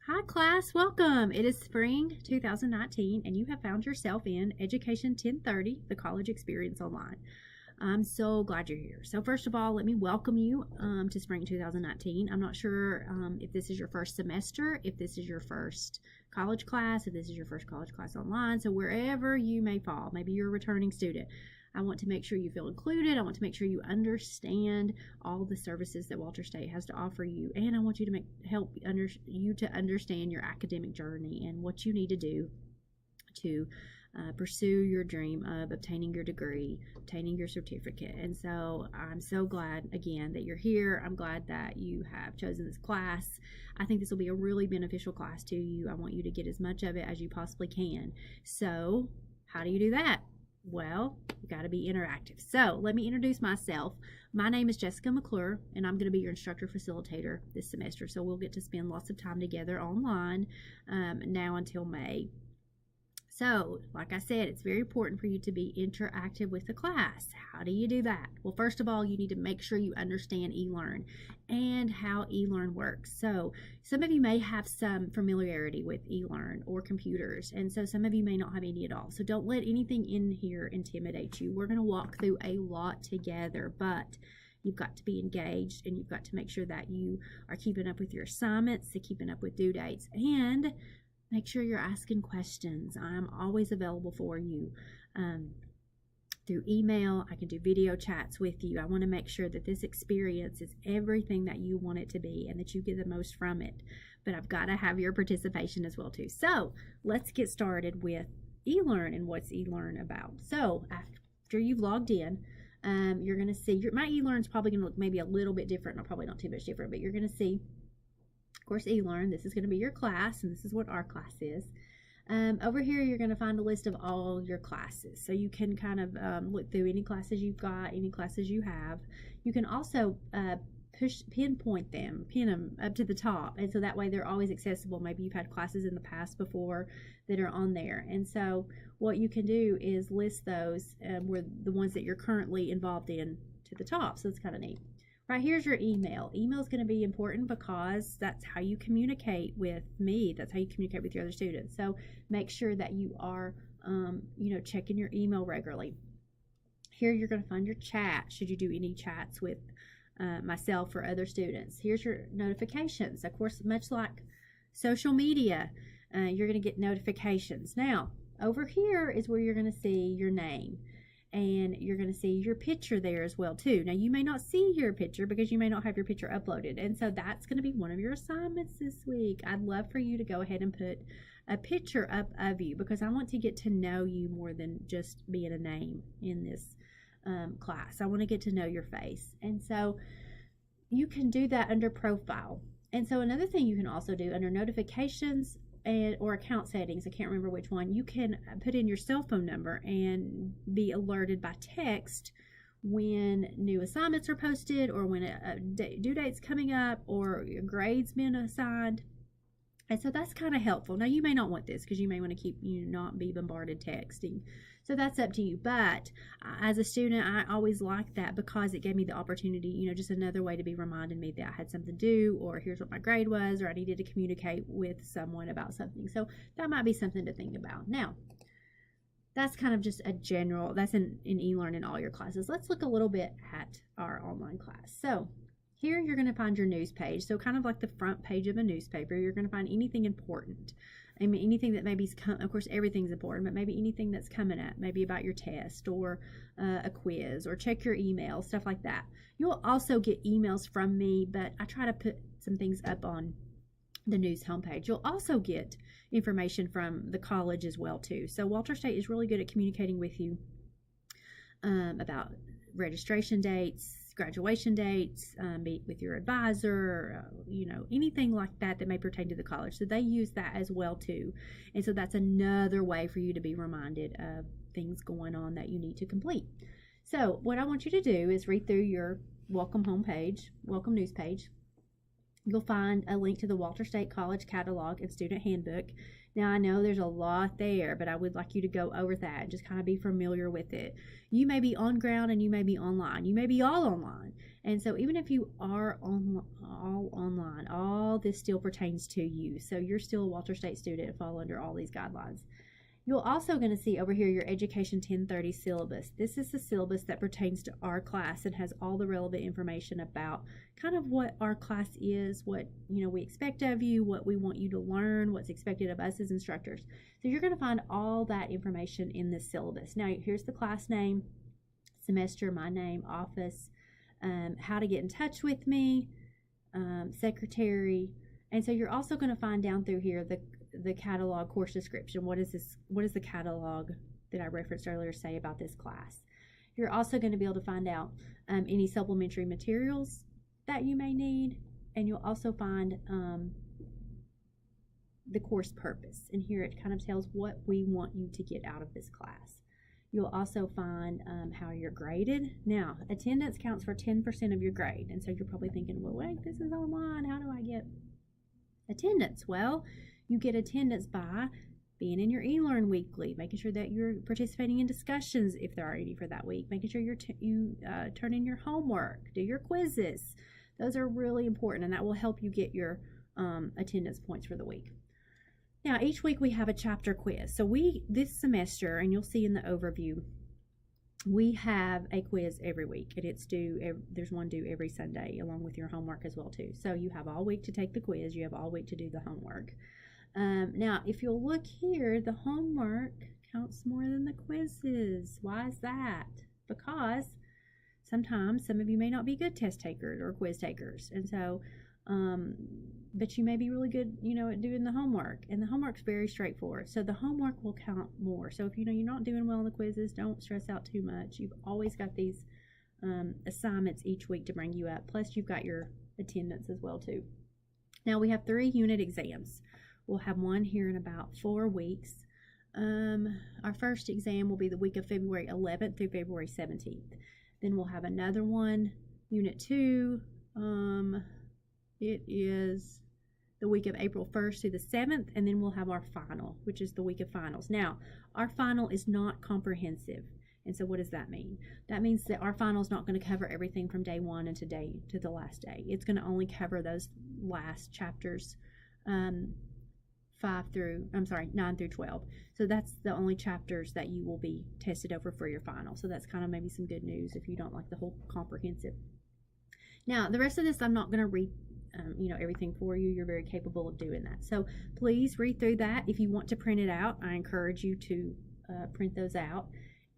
Hi, class. Welcome. It is spring 2019, and you have found yourself in Education 1030, the college experience online. I'm so glad you're here. So, first of all, let me welcome you to spring 2019. I'm not sure if this is your first semester, if this is your first college class, if this is your first college class online. So, wherever you may fall, maybe you're a returning student. I want to make sure you feel included. I want to make sure you understand all the services that Walter State has to offer you, and I want you to help you to understand your academic journey and what you need to do to pursue your dream of obtaining your degree, obtaining your certificate. And so I'm so glad again that you're here. I'm glad that you have chosen this class. I think this will be a really beneficial class to you. I want you to get as much of it as you possibly can. So how do you do that? Well, you got to be interactive. So let me introduce myself. My name is Jessica McClure, and I'm going to be your instructor facilitator this semester. So we'll get to spend lots of time together online now until May. So, like I said, it's very important for you to be interactive with the class. How do you do that? Well, first of all, you need to make sure you understand eLearn and how eLearn works. So, some of you may have some familiarity with eLearn or computers, and so some of you may not have any at all. So, don't let anything in here intimidate you. We're going to walk through a lot together, but you've got to be engaged, and you've got to make sure that you are keeping up with your assignments, keeping up with due dates, and make sure you're asking questions. I'm always available for you through email. I can do video chats with you. I want to make sure that this experience is everything that you want it to be and that you get the most from it. But I've got to have your participation as well too. So let's get started with eLearn and what's eLearn about. So after you've logged in, you're going to see my eLearn is probably going to look maybe a little bit different, or probably not too much different, but you're going to see, of course, eLearn. This is going to be your class, and this is what our class is. Over here, you're going to find a list of all your classes. So you can kind of look through any classes you've got, any classes you have. You can also pin them up to the top, and so that way they're always accessible. Maybe you've had classes in the past before that are on there, and so what you can do is list those where the ones that you're currently involved in to the top. So it's kind of neat. Right, here's your email. Email is going to be important because that's how you communicate with me. That's how you communicate with your other students. So make sure that you are, checking your email regularly. Here you're going to find your chat, should you do any chats with myself or other students. Here's your notifications. Of course, much like social media, you're going to get notifications. Now, over here is where you're going to see your name. And you're going to see your picture there as well too. Now, you may not see your picture because you may not have your picture uploaded, and so that's going to be one of your assignments this week. I'd love for you to go ahead and put a picture up of you, because I want to get to know you more than just being a name in this class. I want to get to know your face, and so you can do that under profile. And so another thing you can also do under notifications or account settings, I can't remember which one, you can put in your cell phone number and be alerted by text when new assignments are posted, or when a due date's coming up, or your grade's been assigned. And so that's kind of helpful. Now, you may not want this because you may want to keep not be bombarded texting. So that's up to you. But as a student, I always liked that because it gave me the opportunity, just another way to be reminding me that I had something to do, or here's what my grade was, or I needed to communicate with someone about something. So that might be something to think about. Now, that's kind of just a general, that's in eLearn in all your classes. Let's look a little bit at our online class. So here you're going to find your news page. So kind of like the front page of a newspaper, you're going to find anything important. I mean, anything that maybe of course, everything's important, but maybe anything that's coming up, maybe about your test or a quiz, or check your email, stuff like that. You'll also get emails from me, but I try to put some things up on the news homepage. You'll also get information from the college as well too. So Walter State is really good at communicating with you about registration dates, graduation dates, meet with your advisor, anything like that may pertain to the college. So they use that as well too. And so that's another way for you to be reminded of things going on that you need to complete. So what I want you to do is read through your welcome news page. You'll find a link to the Walter State College Catalog and Student Handbook. Now, I know there's a lot there, but I would like you to go over that and just kind of be familiar with it. You may be on ground and you may be online. You may be all online. And so even if you are all online, all this still pertains to you. So you're still a Walter State student and fall under all these guidelines. You're also going to see over here your Education 1030 syllabus. This is the syllabus that pertains to our class and has all the relevant information about kind of what our class is, what we expect of you, what we want you to learn, what's expected of us as instructors. So you're going to find all that information in this syllabus. Now, here's the class name, semester, my name, office, how to get in touch with me, secretary. And so you're also going to find down through here the catalog course description. What is the catalog that I referenced earlier say about this class? You're also going to be able to find out any supplementary materials that you may need, and you'll also find the course purpose. And here it kind of tells what we want you to get out of this class. You'll also find how you're graded. Now, attendance counts for 10% of your grade, and so you're probably thinking, well, wait, this is online. How do I get attendance? Well, you get attendance by being in your eLearn weekly, making sure that you're participating in discussions if there are any for that week, making sure you turn in your homework, do your quizzes. Those are really important, and that will help you get your attendance points for the week. Now, each week we have a chapter quiz. So this semester, and you'll see in the overview, we have a quiz every week, and it's due. There's one due every Sunday, along with your homework as well too. So you have all week to take the quiz. You have all week to do the homework. Now, if you'll look here, the homework counts more than the quizzes. Why is that? Because sometimes some of you may not be good test takers or quiz takers, and so, but you may be really good, at doing the homework, and the homework's very straightforward. So the homework will count more. So if you're not doing well in the quizzes, don't stress out too much. You've always got these assignments each week to bring you up. Plus, you've got your attendance as well too. Now we have 3 unit exams. We'll have one here in about 4 weeks. Our first exam will be the week of February 11th through February 17th. Then we'll have another one, Unit 2. It is the week of April 1st through the 7th, and then we'll have our final, which is the week of finals. Now, our final is not comprehensive. And so what does that mean? That means that our final is not going to cover everything from day 1 to the last day. It's going to only cover those last chapters, 9 through 12. So that's the only chapters that you will be tested over for your final. So that's kind of maybe some good news if you don't like the whole comprehensive. Now, the rest of this, I'm not going to read everything for you. You're very capable of doing that. So please read through that. If you want to print it out, I encourage you to print those out.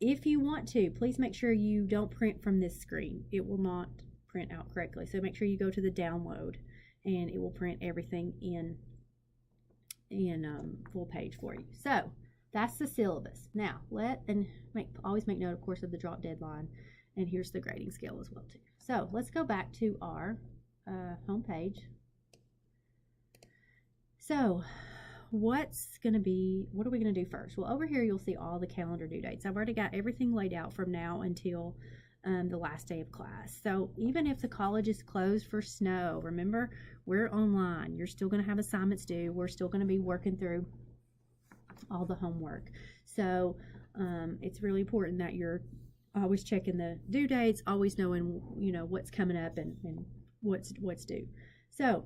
If you want to, please make sure you don't print from this screen. It will not print out correctly. So make sure you go to the download, and it will print everything in full page for you. So that's the syllabus. Now always make note, of course, of the drop deadline, and here's the grading scale as well too. So let's go back to our home page. So what are we going to do first? Well, over here you'll see all the calendar due dates. I've already got everything laid out from now until the last day of class. So even if the college is closed for snow, remember, we're online. You're still going to have assignments due. We're still going to be working through all the homework. So it's really important that you're always checking the due dates, always knowing what's coming up and what's due. So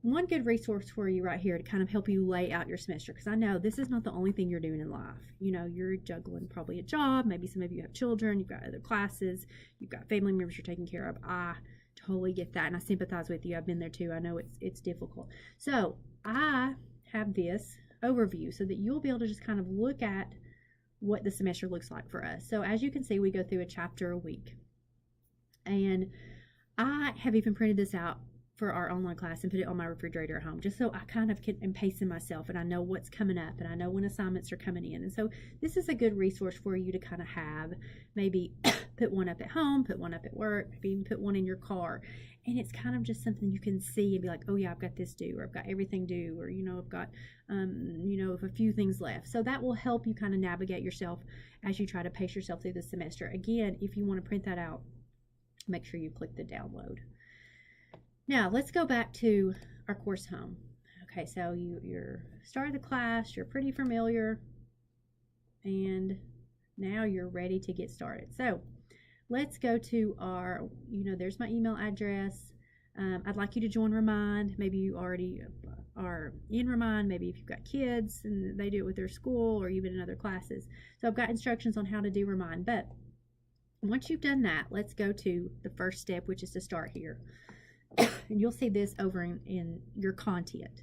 one good resource for you right here to kind of help you lay out your semester, because I know this is not the only thing you're doing in life. You're juggling probably a job. Maybe some of you have children. You've got other classes. You've got family members you're taking care of. I totally get that, and I sympathize with you. I've been there too. I know it's difficult. So I have this overview so that you'll be able to just kind of look at what the semester looks like for us. So as you can see, we go through a chapter a week, and I have even printed this out for our online class and put it on my refrigerator at home, just so I kind of am pacing myself and I know what's coming up and I know when assignments are coming in. And so this is a good resource for you to kind of have. Maybe put one up at home, put one up at work, maybe even put one in your car. And it's kind of just something you can see and be like, oh yeah, I've got this due, or I've got everything due, or I've got a few things left. So that will help you kind of navigate yourself as you try to pace yourself through the semester. Again, if you want to print that out, make sure you click the download. Now let's go back to our course home. Okay, so you're started the class, you're pretty familiar, and now you're ready to get started. So let's go to our, there's my email address. I'd like you to join Remind. Maybe you already are in Remind. Maybe if you've got kids and they do it with their school or even in other classes. So I've got instructions on how to do Remind. But once you've done that, let's go to the first step, which is to start here. And you'll see this over in your content.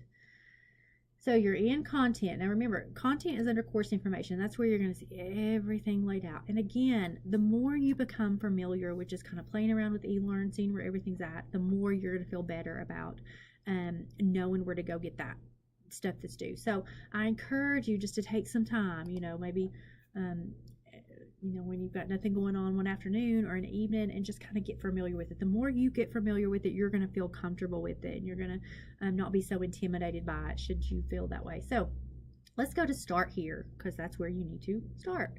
So you're in content. Now remember, content is under course information. That's where you're going to see everything laid out. And again, the more you become familiar with just kind of playing around with eLearn, seeing where everything's at, the more you're going to feel better about knowing where to go get that stuff that's due. So I encourage you just to take some time, maybe when you've got nothing going on one afternoon or an evening, and just kind of get familiar with it. The more you get familiar with it, you're going to feel comfortable with it, and you're going to not be so intimidated by it should you feel that way. So let's go to start here, because that's where you need to start.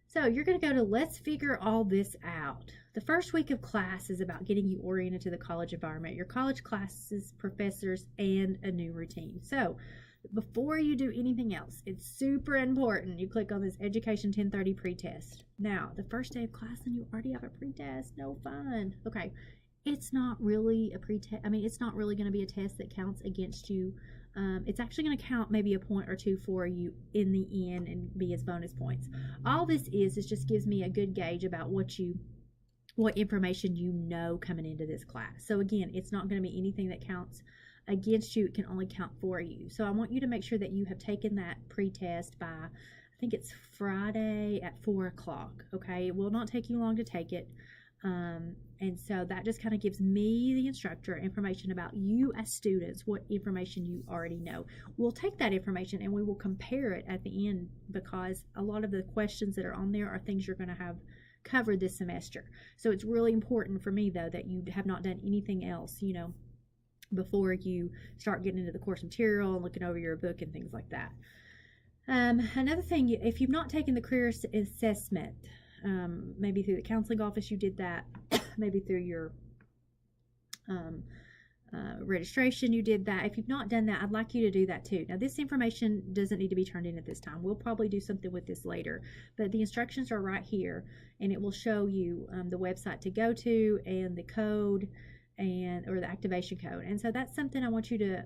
So you're going to go to let's figure all this out. The first week of class is about getting you oriented to the college environment, your college classes, professors, and a new routine. So before you do anything else, it's super important you click on this Education 1030 pretest. Now, the first day of class and you already have a pretest. No fun. Okay, it's not really a pretest. It's not really going to be a test that counts against you. It's actually going to count maybe a point or two for you in the end and be as bonus points. All this is just gives me a good gauge about what information you know coming into this class. So again, it's not going to be anything that counts against you. It can only count for you. So I want you to make sure that you have taken that pretest by, I think it's Friday at 4 o'clock. Okay, it will not take you long to take it. And so that just kind of gives me, the instructor, information about you as students, what information you already know. We'll take that information and we will compare it at the end, because a lot of the questions that are on there are things you're going to have covered this semester. So it's really important for me, though, that you have not done anything else, before you start getting into the course material and looking over your book and things like that. Another thing, if you've not taken the career assessment, maybe through the counseling office you did that, maybe through your registration you did that. If you've not done that, I'd like you to do that too. Now, this information doesn't need to be turned in at this time. We'll probably do something with this later, but the instructions are right here, and it will show you the website to go to and the code or the activation code. And so that's something I want you to,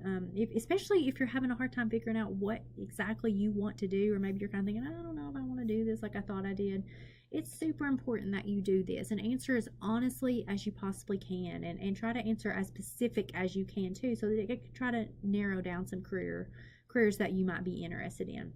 especially if you're having a hard time figuring out what exactly you want to do, or maybe you're kind of thinking, I don't know if I want to do this like I thought I did. It's super important that you do this and answer as honestly as you possibly can, and try to answer as specific as you can too, so that you can try to narrow down some careers that you might be interested in.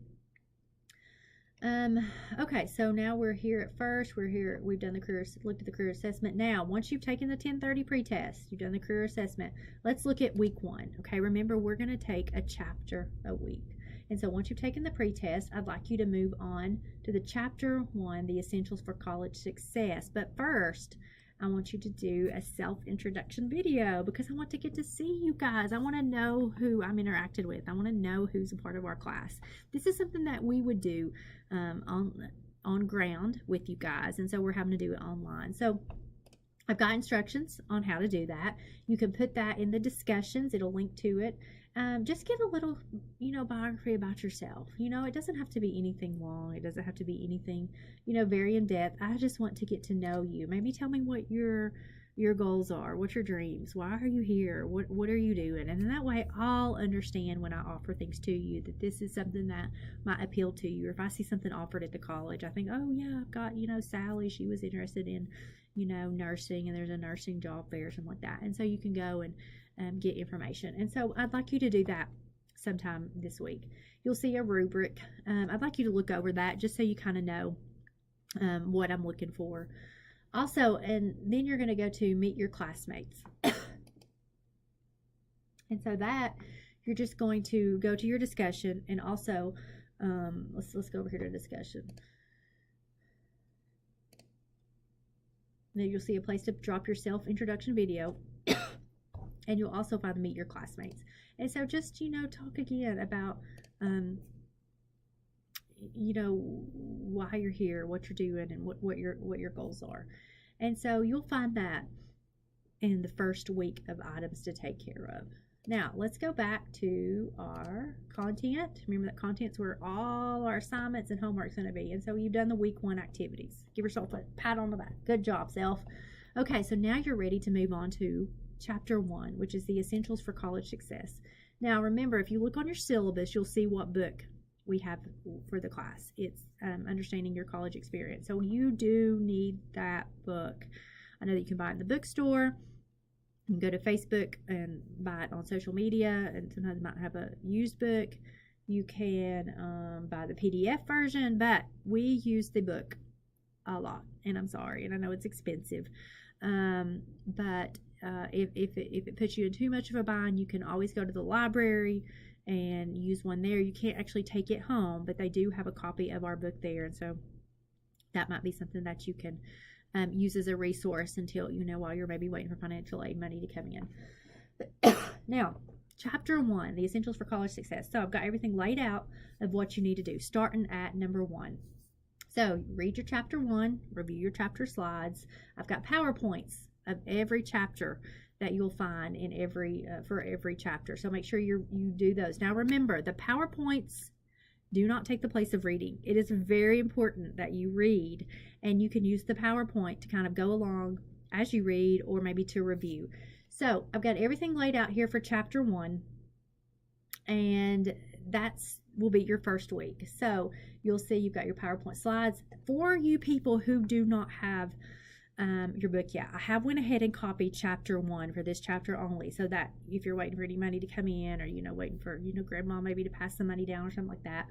Okay, so now we're here at first. We've done looked at the career assessment. Now, once you've taken the 1030 pretest, you've done the career assessment, let's look at week 1. Okay, remember, we're going to take a chapter a week. And so once you've taken the pretest, I'd like you to move on to the chapter 1, the essentials for college success. But first, I want you to do a self-introduction video, because I want to get to see you guys. I want to know who I'm interacted with. I want to know who's a part of our class. This is something that we would do on ground with you guys, and so we're having to do it online. So I've got instructions on how to do that. You can put that in the discussions. It'll link to it. Just give a little, biography about yourself. It doesn't have to be anything long. It doesn't have to be anything, very in depth. I just want to get to know you. Maybe tell me what your goals are, what your dreams, why are you here, what are you doing? And that way I'll understand when I offer things to you that this is something that might appeal to you. Or if I see something offered at the college, I think, oh yeah, I've got, Sally, she was interested in, nursing, and there's a nursing job fair or something like that. And so you can go and get information. And so I'd like you to do that sometime this week. You'll see a rubric. I'd like you to look over that just so you kind of know what I'm looking for. Also, and then you're going to go to meet your classmates. And so that you're just going to go to your discussion, and also let's go over here to discussion. Then you'll see a place to drop your self-introduction video. And you'll also find to meet your classmates. And so just, talk again about, why you're here, what you're doing, and what your goals are. And so you'll find that in the first week of items to take care of. Now, let's go back to our content. Remember that content's where all our assignments and homework's going to be. And so you've done the week 1 activities. Give yourself a pat on the back. Good job, self. Okay, so now you're ready to move on to chapter 1, which is the essentials for college success. Now, remember, if you look on your syllabus, you'll see what book we have for the class. It's Understanding Your College Experience. So you do need that book. I know that you can buy it in the bookstore. You can go to Facebook and buy it on social media, and sometimes it might have a used book. You can buy the PDF version, but we use the book a lot, and I'm sorry, and I know it's expensive. But if it puts you in too much of a bind, you can always go to the library and use one there. You can't actually take it home, but they do have a copy of our book there, and so that might be something that you can use as a resource until, while you're maybe waiting for financial aid money to come in. Now, chapter 1, the essentials for college success. So I've got everything laid out of what you need to do, starting at number 1. So read your chapter 1, review your chapter slides. I've got PowerPoints of every chapter that you'll find in for every chapter. So make sure you do those. Now remember, the PowerPoints do not take the place of reading. It is very important that you read, and you can use the PowerPoint to kind of go along as you read, or maybe to review. So I've got everything laid out here for chapter 1, and will be your first week. So you'll see you've got your PowerPoint slides. For you people who do not have your book yet, I have went ahead and copied chapter 1 for this chapter only, so that if you're waiting for any money to come in, or waiting for grandma maybe to pass some money down or something like that,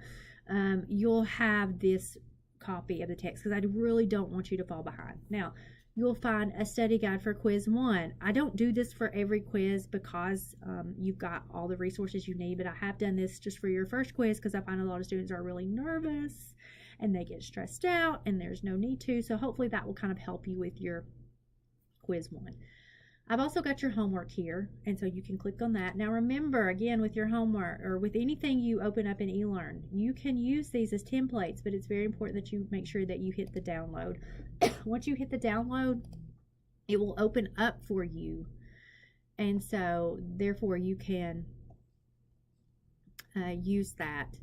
you'll have this copy of the text, because I really don't want you to fall behind. Now, you'll find a study guide for quiz 1. I don't do this for every quiz because you've got all the resources you need, but I have done this just for your first quiz, because I find a lot of students are really nervous and they get stressed out, and there's no need to. So hopefully that will kind of help you with your quiz 1. I've also got your homework here, and so you can click on that. Now remember, again, with your homework or with anything you open up in eLearn, you can use these as templates, but it's very important that you make sure that you hit the download. Once you hit the download, it will open up for you, and so therefore you can use that.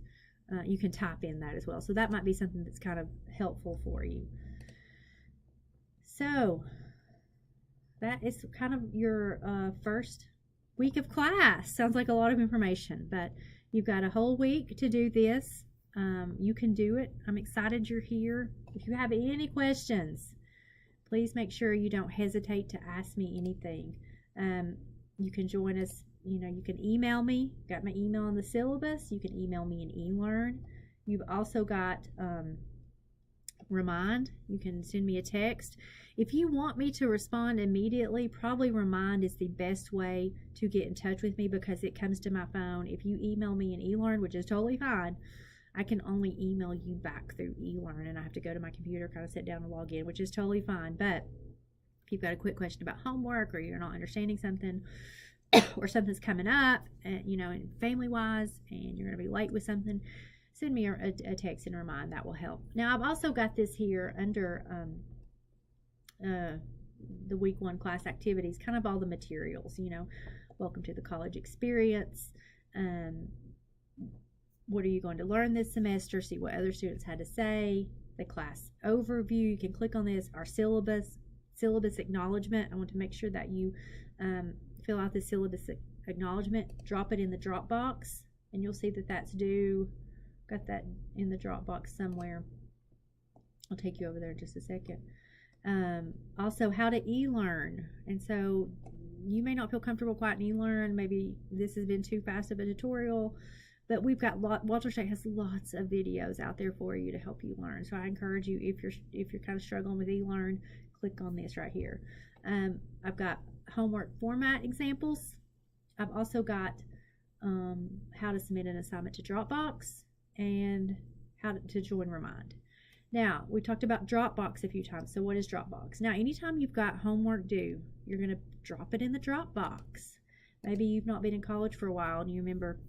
You can type in that as well. So that might be something that's kind of helpful for you. So that is kind of your first week of class. Sounds like a lot of information, but you've got a whole week to do this. You can do it. I'm excited you're here. If you have any questions, please make sure you don't hesitate to ask me anything. You can join us. You can email me. Got my email on the syllabus. You can email me in eLearn. You've also got Remind. You can send me a text. If you want me to respond immediately, probably Remind is the best way to get in touch with me, because it comes to my phone. If you email me in eLearn, which is totally fine, I can only email you back through eLearn, and I have to go to my computer, kind of sit down and log in, which is totally fine. But if you've got a quick question about homework, or you're not understanding something, or something's coming up, and family-wise, and you're going to be late with something, send me a text and Remind. That will help. Now, I've also got this here under the week 1 class activities, kind of all the materials, welcome to the college experience, what are you going to learn this semester, see what other students had to say, the class overview. You can click on this, our syllabus acknowledgement. I want to make sure that you fill out the syllabus acknowledgement, drop it in the Dropbox, and you'll see that that's due. Got that in the Dropbox somewhere. I'll take you over there in just a second. Also, how to eLearn. And so you may not feel comfortable quite in eLearn. Maybe this has been too fast of a tutorial, but we've got Walters State has lots of videos out there for you to help you learn. So I encourage you, if you're kind of struggling with eLearn, click on this right here. I've got homework format examples. I've also got how to submit an assignment to Dropbox, and how to join Remind. Now, we talked about Dropbox a few times. So what is Dropbox? Now, anytime you've got homework due, you're going to drop it in the Dropbox. Maybe you've not been in college for a while, and you remember,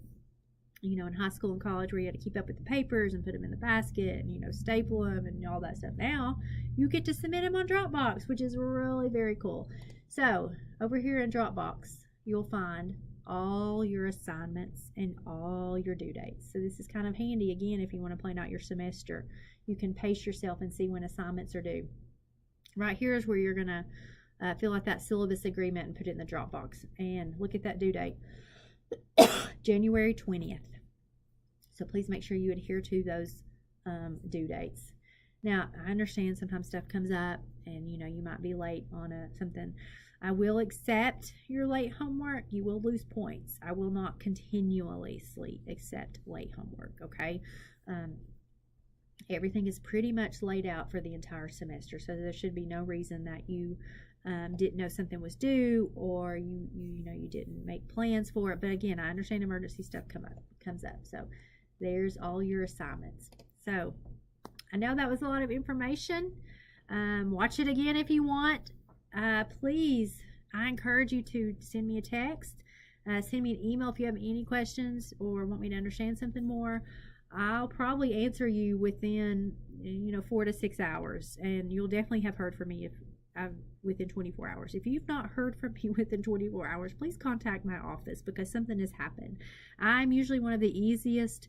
in high school and college where you had to keep up with the papers and put them in the basket and, staple them and all that stuff. Now, you get to submit them on Dropbox, which is really very cool. So over here in Dropbox, you'll find all your assignments and all your due dates. So this is kind of handy again if you want to plan out your semester. You can pace yourself and see when assignments are due. Right here is where you're going to fill out that syllabus agreement and put it in the Dropbox. And look at that due date, January 20th. So please make sure you adhere to those due dates. Now, I understand sometimes stuff comes up and you might be late on something. I will accept your late homework. You will lose points. I will not continually accept late homework, okay? Everything is pretty much laid out for the entire semester, so there should be no reason that you didn't know something was due, or you didn't make plans for it. But again, I understand emergency stuff comes up. So there's all your assignments. So I know that was a lot of information. Watch it again if you want. Please, I encourage you to send me a text, send me an email if you have any questions or want me to understand something more. I'll probably answer you within 4 to 6 hours, and you'll definitely have heard from me within 24 hours. If you've not heard from me within 24 hours, please contact my office because something has happened. I'm usually one of the easiest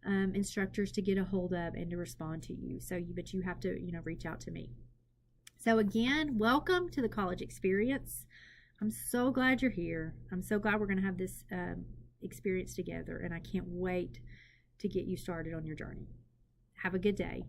instructors to get a hold of and to respond to you. But you have to reach out to me. So again, welcome to the college experience. I'm so glad you're here. I'm so glad we're going to have this experience together, and I can't wait to get you started on your journey. Have a good day.